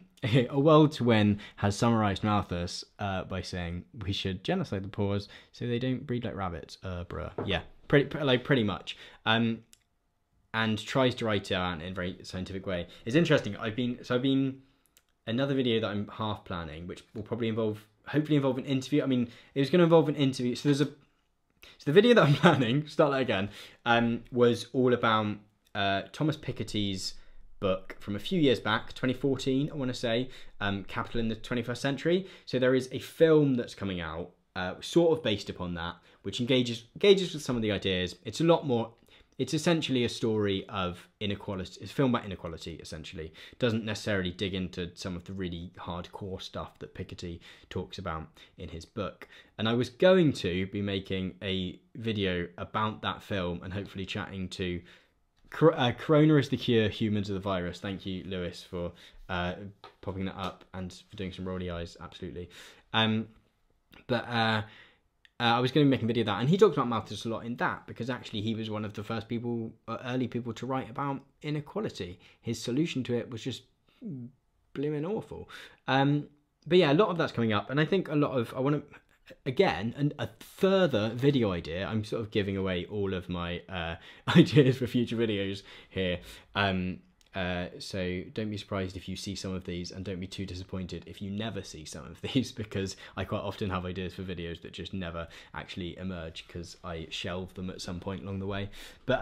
World to Win has summarised Malthus by saying we should genocide the poors so they don't breed like rabbits. Bruh. Yeah, pretty much. And tries to write it out in a very scientific way. It's interesting. I've been another video that I'm half planning, which will probably hopefully involve an interview. I mean, it was going to involve an interview. So the video that I'm planning, start that again, was all about Thomas Piketty's book from a few years back, 2014, I want to say, Capital in the 21st Century. So there is a film that's coming out, sort of based upon that, which engages with some of the ideas. It's a lot more... It's essentially a story of inequality. It's a film about inequality, essentially. It doesn't necessarily dig into some of the really hardcore stuff that Piketty talks about in his book. And I was going to be making a video about that film and hopefully chatting to Corona is the cure, humans are the virus. Thank you, Lewis, for popping that up and for doing some rolly eyes. Absolutely. I was going to be making a video of that, and he talks about Malthus a lot in that, because actually he was one of the first people, early people, to write about inequality. His solution to it was just blooming awful. But yeah, a lot of that's coming up, and I think a lot of, I want to, again, a further video idea. I'm sort of giving away all of my ideas for future videos here. So don't be surprised if you see some of these, and don't be too disappointed if you never see some of these, because I quite often have ideas for videos that just never actually emerge because I shelve them at some point along the way. But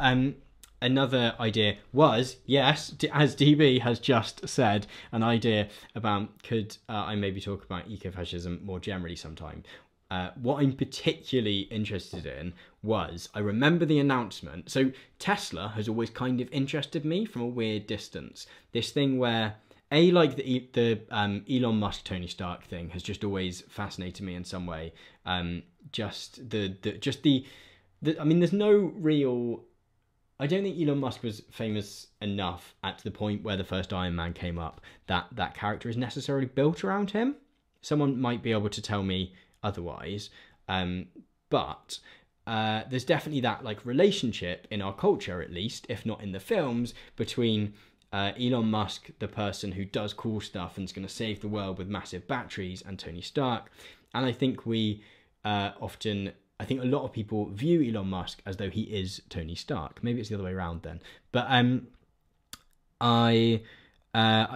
another idea was, yes, as DB has just said, an idea about could I maybe talk about ecofascism more generally sometime. What I'm particularly interested in was, I remember the announcement. So Tesla has always kind of interested me from a weird distance. This thing where, like the Elon Musk Tony Stark thing has just always fascinated me in some way. I mean, there's no real. I don't think Elon Musk was famous enough at the point where the first Iron Man came up that character is necessarily built around him. Someone might be able to tell me otherwise, but there's definitely that like relationship in our culture, at least if not in the films, between Elon Musk, the person who does cool stuff and is going to save the world with massive batteries, and Tony Stark. And I think I think a lot of people view Elon Musk as though he is Tony Stark. Maybe it's the other way around then, but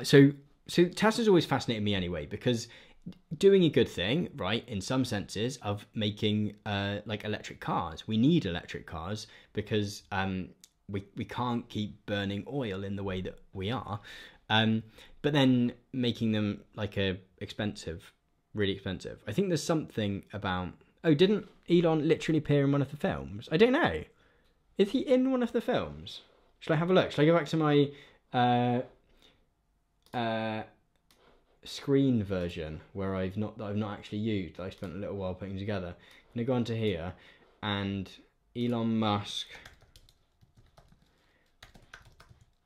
so Tesla's always fascinated me anyway, because doing a good thing, right, in some senses, of making like electric cars. We need electric cars because we can't keep burning oil in the way that we are. But then making them like really expensive. I think there's something about, oh, didn't Elon literally appear in one of the films? I don't know. Is he in one of the films? Should I have a look? Should I go back to my screen version where I've not actually used, that I spent a little while putting together? I'm gonna go onto here, and Elon Musk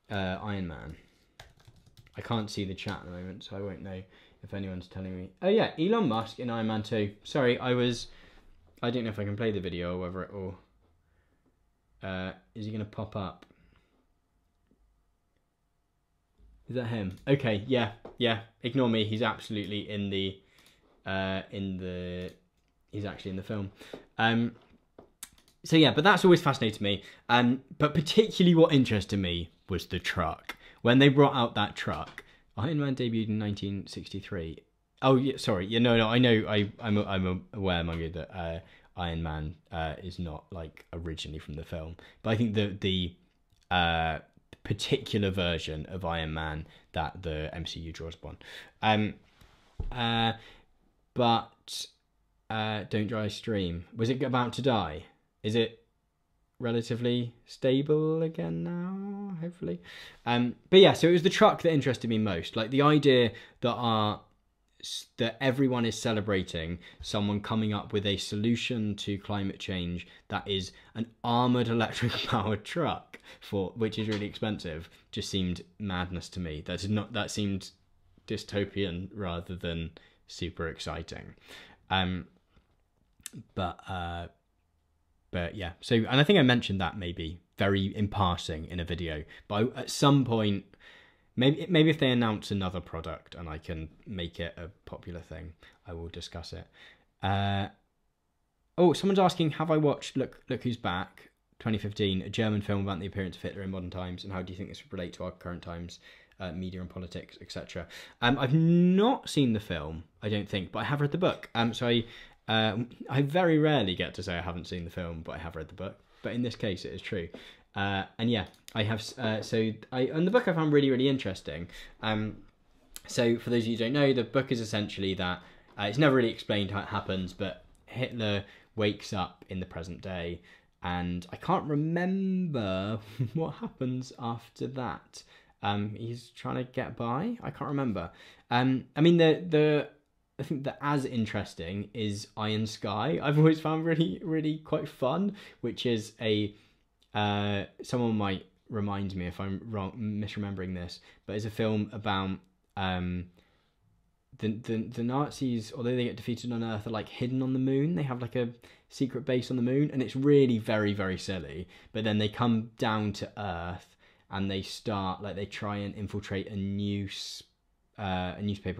Iron Man. I can't see the chat at the moment, so I won't know if anyone's telling me. Oh yeah, Elon Musk in Iron Man 2. Sorry, I don't know if I can play the video or whether it will is he gonna pop up? Is that him? Okay, yeah. Ignore me. He's absolutely he's actually in the film. So yeah, but that's always fascinated me. But particularly what interested me was the truck. When they brought out that truck, Iron Man debuted in 1963. Oh yeah, sorry. Yeah, no. I know. I'm aware, Mungo, that Iron Man is not like originally from the film, but I think the particular version of Iron Man that the MCU draws upon. But don't dry stream. Was it about to die? Is it relatively stable again now, hopefully? But yeah, so it was the truck that interested me most. Like the idea that everyone is celebrating someone coming up with a solution to climate change that is an armoured electric powered truck, which is really expensive, just seemed madness to me. That seemed dystopian rather than super exciting. But yeah, so, and I think I mentioned that maybe very in passing in a video, but at some point, maybe if they announce another product and I can make it a popular thing, I will discuss it. Oh, someone's asking, have I watched Look Who's Back 2015, a German film about the appearance of Hitler in modern times, and how do you think this would relate to our current times, media and politics, etc.? I've not seen the film, I don't think, but I have read the book. So I very rarely get to say I haven't seen the film, but I have read the book. But in this case, it is true. And yeah, I have. And the book I found really, really interesting. So for those of you who don't know, the book is essentially that it's never really explained how it happens, but Hitler wakes up in the present day, and I can't remember what happens after that. He's trying to get by. I can't remember. I mean, I think the as interesting is Iron Sky. I've always found really, really quite fun, which is someone might remind me if I'm misremembering this, but it's a film about the Nazis, although they get defeated on Earth, are like hidden on the moon. They have like a secret base on the moon, and it's really very, very silly. But then they come down to Earth and they start, like, they try and infiltrate a newspaper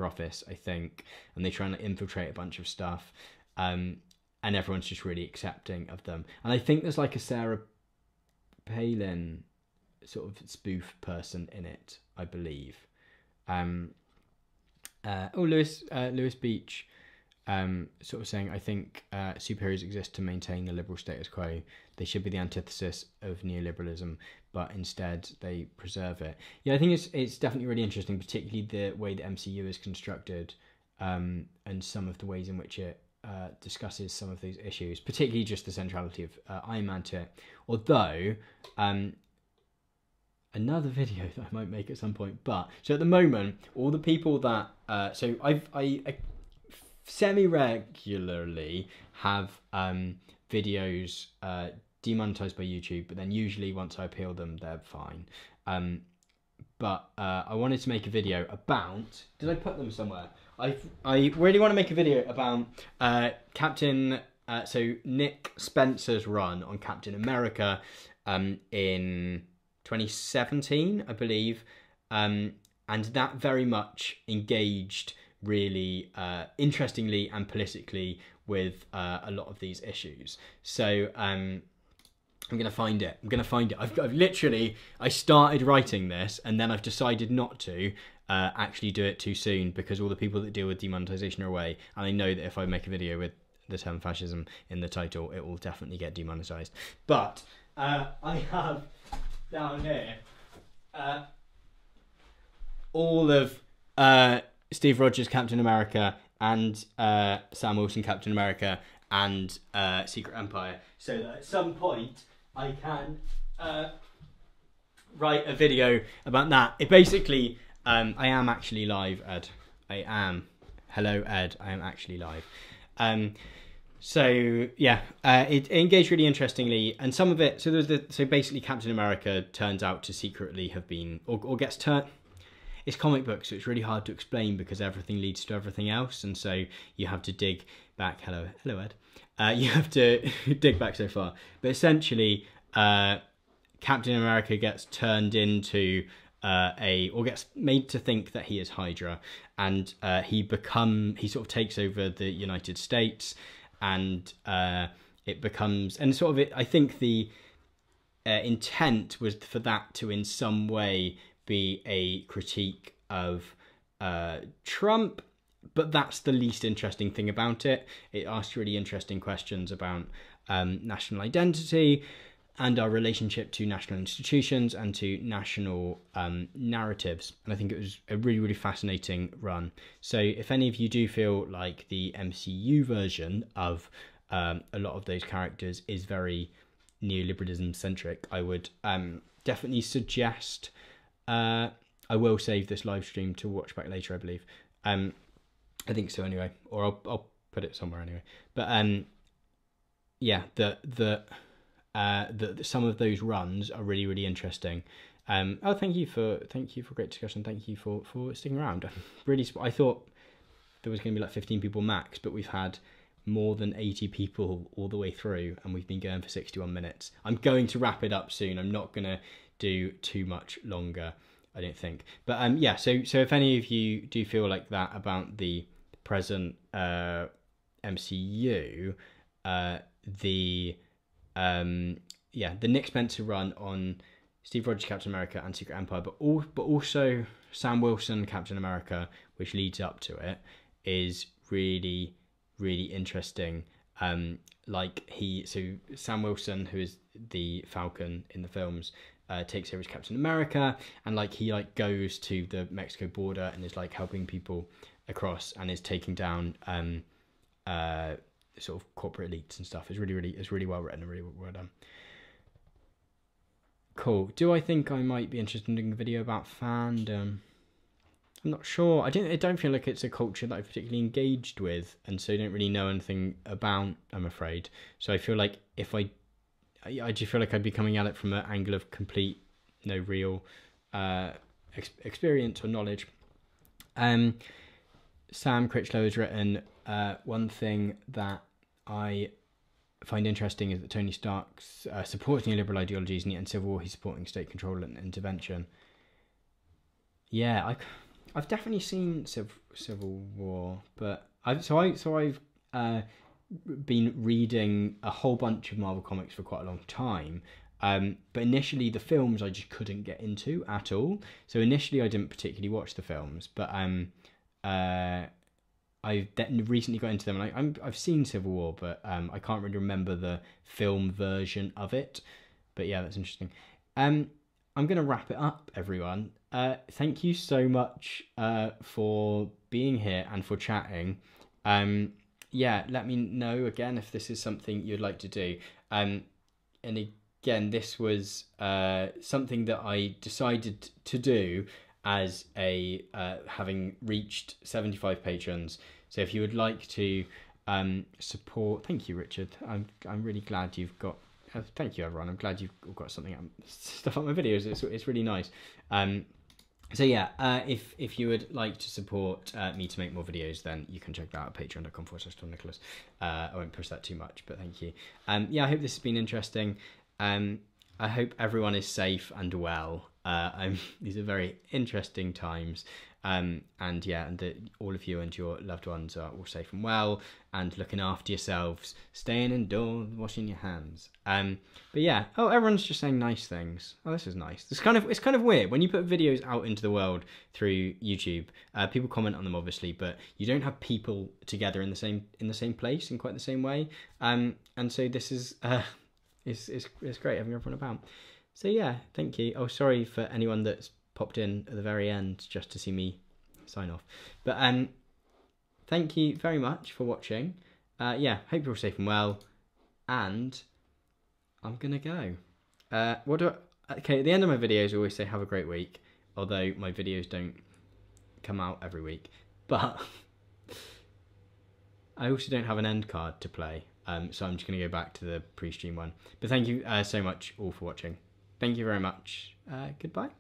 office, I think, and they try and, like, infiltrate a bunch of stuff, and everyone's just really accepting of them. And I think there's like a Sarah Palin sort of spoof person in it, I believe. Lewis Beach sort of saying, I think superheroes exist to maintain the liberal status quo. They should be the antithesis of neoliberalism, but instead they preserve it. Yeah, I think it's definitely really interesting, particularly the way the MCU is constructed, and some of the ways in which it discusses some of these issues, particularly just the centrality of Iron Man to it. Although, another video that I might make at some point, but so at the moment, all the people that so I semi-regularly have videos demonetized by YouTube, but then usually once I appeal them, they're fine. But I wanted to make a video about, did I put them somewhere? I really want to make a video about so Nick Spencer's run on Captain America in 2017, I believe, and that very much engaged really interestingly and politically with a lot of these issues. So I'm gonna find it. I've literally, I started writing this and then I've decided not to actually do it too soon, because all the people that deal with demonetization are away, and I know that if I make a video with the term fascism in the title, it will definitely get demonetized. But I have down here all of Steve Rogers Captain America and Sam Wilson Captain America and Secret Empire, so that at some point I can write a video about that. It basically, I am actually live, Ed. I am. Hello, Ed. I am actually live. So yeah, it engaged really interestingly, and some of it. So so basically, Captain America turns out to secretly have been, or gets turned. It's comic book, so it's really hard to explain because everything leads to everything else, and so you have to dig back. Hello, Ed. You have to dig back so far, but essentially, Captain America gets turned into or gets made to think that he is Hydra, and he sort of takes over the United States, and it becomes, and sort of it. I think the intent was for that to in some way be a critique of Trump, but that's the least interesting thing about it. It asks really interesting questions about national identity and our relationship to national institutions and to national narratives. And I think it was a really, really fascinating run. So if any of you do feel like the MCU version of a lot of those characters is very neoliberalism centric, I would definitely suggest, I will save this live stream to watch back later, I believe. I think so anyway, or I'll put it somewhere anyway. But yeah, some of those runs are really, really interesting. Oh, thank you for great discussion. Thank you for sticking around. Really, I thought there was going to be like 15 people max, but we've had more than 80 people all the way through, and we've been going for 61 minutes. I'm going to wrap it up soon. I'm not going to do too much longer, I don't think. But yeah, so if any of you do feel like that about the present MCU, the Nick Spencer run on Steve Rogers Captain America and Secret Empire, but also Sam Wilson Captain America, which leads up to it, is really, really interesting. So Sam Wilson, who is the Falcon in the films, takes over as Captain America, and he goes to the Mexico border and is helping people across and is taking down sort of corporate elites and stuff. It's really well written and really well done. Cool. Do I think I might be interested in doing a video about fandom? I'm not sure. I don't feel like it's a culture that I've particularly engaged with, and so I don't really know anything about, I'm afraid. So I feel like I do feel like I'd be coming at it from an angle of complete no real experience or knowledge. Sam Critchlow has written, one thing that I find interesting is that Tony Stark's supporting neoliberal ideologies, and yet in Civil War he's supporting state control and intervention. Yeah, I've definitely seen Civil War, but I've been reading a whole bunch of Marvel comics for quite a long time. But initially the films I just couldn't get into at all. So initially I didn't particularly watch the films, but I've recently got into them, and I've seen Civil War, but I can't really remember the film version of it. But yeah, that's interesting. I'm going to wrap it up, everyone. Thank you so much for being here and for chatting. Yeah, let me know again if this is something you'd like to do. And again, this was something that I decided to do as a having reached 75 patrons. So if you would like to support, thank you, Richard. I'm really glad you've got. Thank you, everyone. I'm glad you've all got stuff on my videos. It's really nice. So yeah, if you would like to support me to make more videos, then you can check that out at patreon.com/TomNicholas. I won't push that too much, but thank you. Yeah, I hope this has been interesting. I hope everyone is safe and well. These are very interesting times. And yeah, and that all of you and your loved ones are all safe and well, and looking after yourselves, staying indoors, washing your hands. But yeah, oh, everyone's just saying nice things. Oh, this is nice. It's kind of weird when you put videos out into the world through YouTube. People comment on them, obviously, but you don't have people together in the same place in quite the same way. And so this is it's great having everyone about. So yeah, thank you. Oh, sorry for anyone that's popped in at the very end just to see me sign off. But thank you very much for watching. Yeah, hope you're all safe and well. And I'm gonna go. Okay, at the end of my videos I always say have a great week, although my videos don't come out every week. But I also don't have an end card to play. So I'm just gonna go back to the pre-stream one. But thank you so much all for watching. Thank you very much. Goodbye.